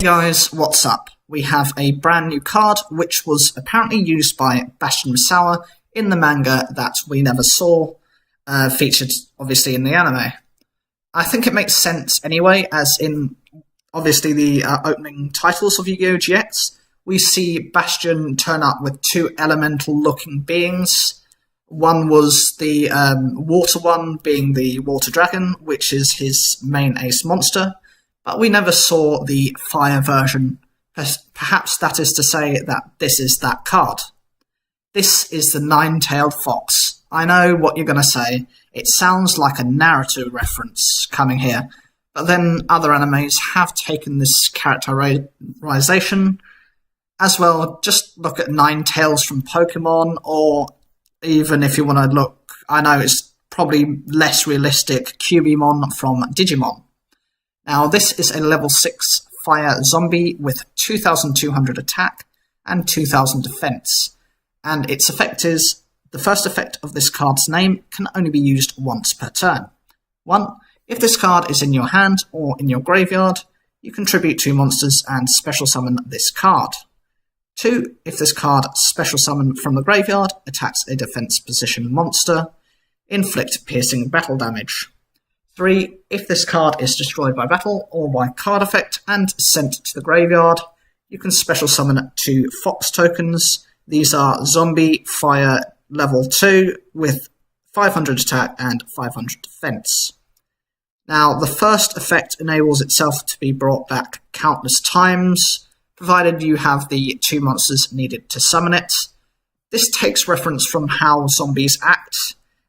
Hey guys, what's up? We have a brand new card which was apparently used by Bastion Misawa in the manga that we never saw, featured obviously in the anime. I think it makes sense anyway, as in obviously the opening titles of Yu-Gi-Oh! GX, we see Bastion turn up with two elemental looking beings. One was the water one, being the water dragon, which is his main ace monster, but we never saw the fire version. Perhaps that is to say that this is that card. This is the nine-tailed fox. I know what you're going to say. It sounds like a Naruto reference coming here, but then other animes have taken this characterization as well. Just look at Ninetales from Pokemon, or even if you want to look, I know it's probably less realistic, Cubimon from Digimon. Now this is a level 6 fire zombie with 2200 attack and 2000 defense, and its effect is, the first effect of this card's name can only be used once per turn. 1. If this card is in your hand or in your graveyard, you contribute 2 monsters and special summon this card. 2. If this card, special summon from the graveyard, attacks a defense position monster, inflict piercing battle damage. 3. If this card is destroyed by battle or by card effect and sent to the graveyard, you can special summon 2 fox tokens. These are zombie fire level 2 with 500 attack and 500 defense. Now, the first effect enables itself to be brought back countless times, provided you have the 2 monsters needed to summon it. This takes reference from how zombies act,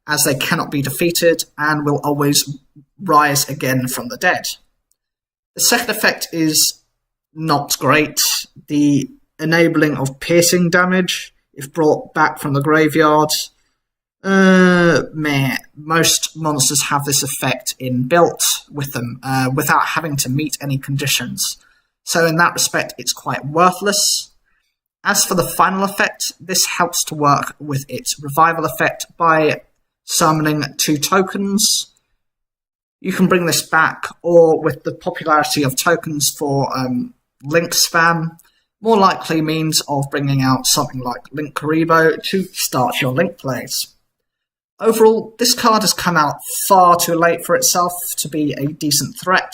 as they cannot be defeated and will always rise again from the dead. The second effect is not great. The enabling of piercing damage, if brought back from the graveyard, most monsters have this effect inbuilt with them, without having to meet any conditions. So in that respect, it's quite worthless. As for the final effect, this helps to work with its revival effect by summoning 2 tokens. You can bring this back, or with the popularity of tokens for link spam, more likely means of bringing out something like Link Karibo to start your link plays. Overall, this card has come out far too late for itself to be a decent threat.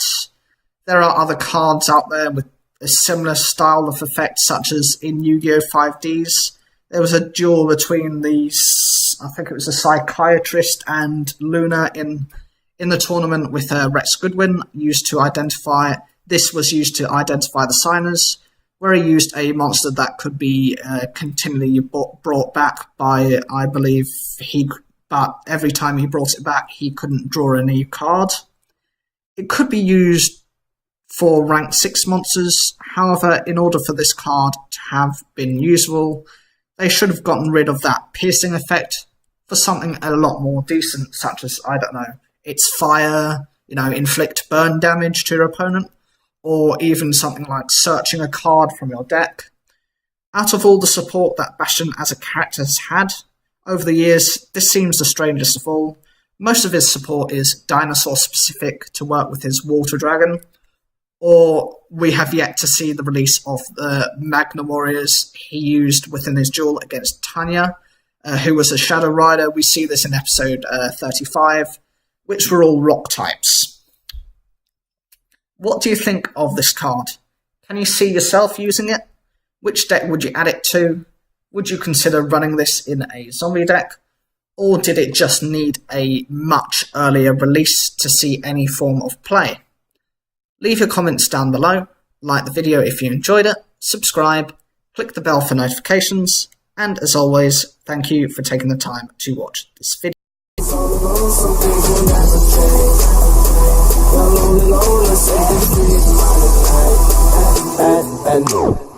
There are other cards out there with a similar style of effect, such as in Yu-Gi-Oh! 5Ds. There was a duel between these, I think it was a Psychiatrist and Luna in the tournament with Rex Goodwin, used to identify, this was used to identify the signers, where he used a monster that could be continually brought back by, I believe, but every time he brought it back, he couldn't draw a new card. It could be used for rank 6 monsters. However, in order for this card to have been usable, they should have gotten rid of that piercing effect for something a lot more decent, such as, I don't know, it's fire, inflict burn damage to your opponent, or even something like searching a card from your deck. Out of all the support that Bastion as a character has had over the years, this seems the strangest of all. Most of his support is dinosaur specific to work with his water dragon, or we have yet to see the release of the Magna Warriors he used within his duel against Tanya, who was a Shadow Rider. We see this in episode 35, which were all rock types. What do you think of this card? Can you see yourself using it? Which deck would you add it to? Would you consider running this in a zombie deck? Or did it just need a much earlier release to see any form of play? Leave your comments down below, like the video if you enjoyed it, subscribe, click the bell for notifications, and as always, thank you for taking the time to watch this video. And